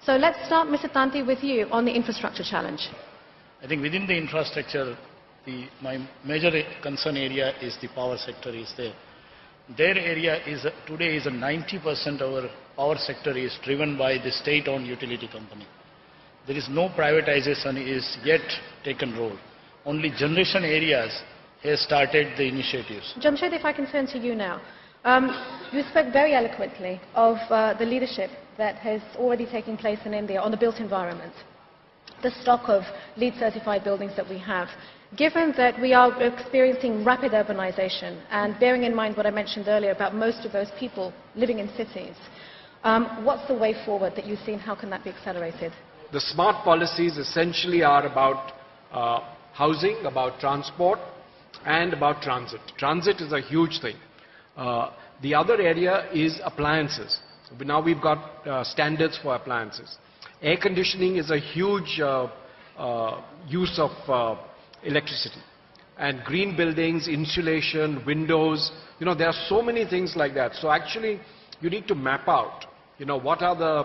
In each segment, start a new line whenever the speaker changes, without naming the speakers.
So let's start, Mr. Tanti, with you on the infrastructure challenge.
I think within the infrastructure, my major concern area is the power sector is there. Their area is today is 90% our power sector is driven by the state-owned utility company. There is no privatization is yet taken role. Only generation areas has started the initiatives.
Jamshed, if I can turn to you now. You spoke very eloquently of the leadership that has already taken place in India on the built environment, the stock of LEED certified buildings that we have. Given that we are experiencing rapid urbanization and bearing in mind what I mentioned earlier about most of those people living in cities, what's the way forward that you see and how can that be accelerated?
The smart policies essentially are about housing, about transport and about transit. Transit is a huge thing. The other area is appliances. Now we've got standards for appliances. Air conditioning is a huge use of electricity. And green buildings, insulation, windows, there are so many things like that. So actually you need to map out, what are the,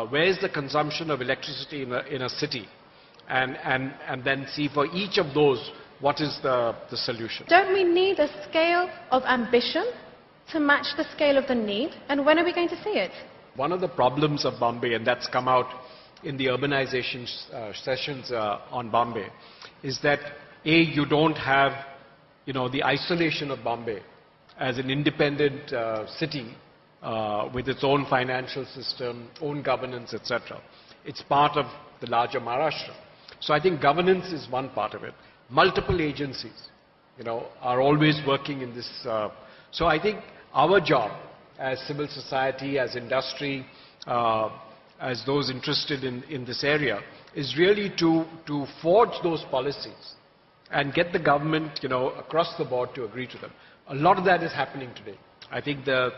where is the consumption of electricity in a city and then see for each of those what is the solution.
Don't we need a scale of ambition to match the scale of the need? And when are we going to see it?
One of the problems of Bombay, and that's come out in the urbanization sessions on Bombay, is that you don't have the isolation of Bombay as an independent city with its own financial system, own governance, etc. It's part of the larger Maharashtra. So I think governance is one part of it. Multiple agencies are always working in this. So I think our job as civil society, as industry, as those interested in this area, is really to forge those policies and get the government across the board to agree to them. A lot of that is happening today. I think the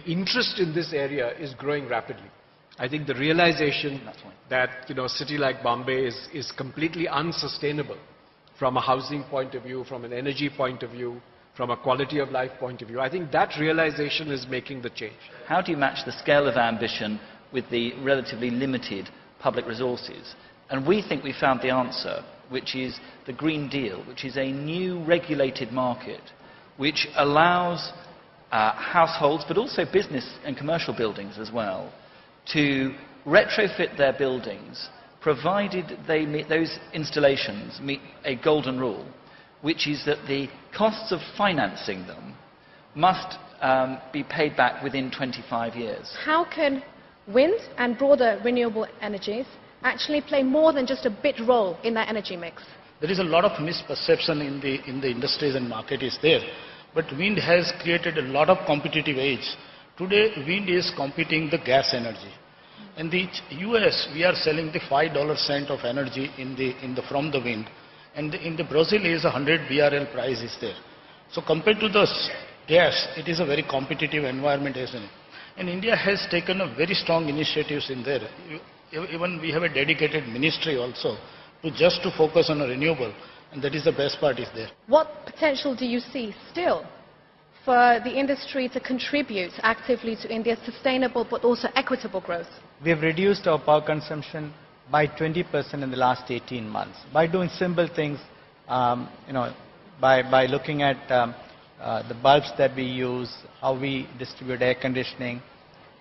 interest in this area is growing rapidly. I think the realization that a city like Bombay is completely unsustainable from a housing point of view, from an energy point of view, from a quality of life point of view. I think that realization is making the change.
How do you match the scale of ambition with the relatively limited public resources? And we think we found the answer, which is the Green Deal, which is a new regulated market which allows households, but also business and commercial buildings as well, to retrofit their buildings, provided those installations meet a golden rule, which is that the costs of financing them must be paid back within 25 years.
How can wind and broader renewable energies actually play more than just a bit role in that energy mix?
There is a lot of misperception in the industries and market is there. But wind has created a lot of competitive edge. Today, wind is competing the gas energy. In the US, we are selling the $5 of energy from the wind. And in the Brazil is 100 BRL price is there. So compared to the gas, it is a very competitive environment, isn't it? And India has taken a very strong initiatives in there. Even we have a dedicated ministry also to focus on a renewable. And that is the best part is there.
What potential do you see still for the industry to contribute actively to India's sustainable but also equitable growth?
We have reduced our power consumption by 20% in the last 18 months by doing simple things, by looking at the bulbs that we use, how we distribute air conditioning,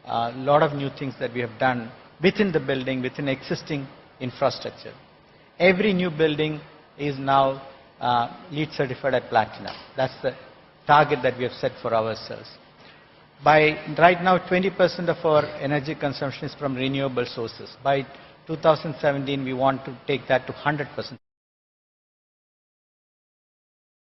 a lot of new things that we have done within the building, within existing infrastructure. Every new building is now LEED certified at Platinum. That's the target that we have set for ourselves. Right now, 20% of our energy consumption is from renewable sources. By 2017, we want to take that to 100%.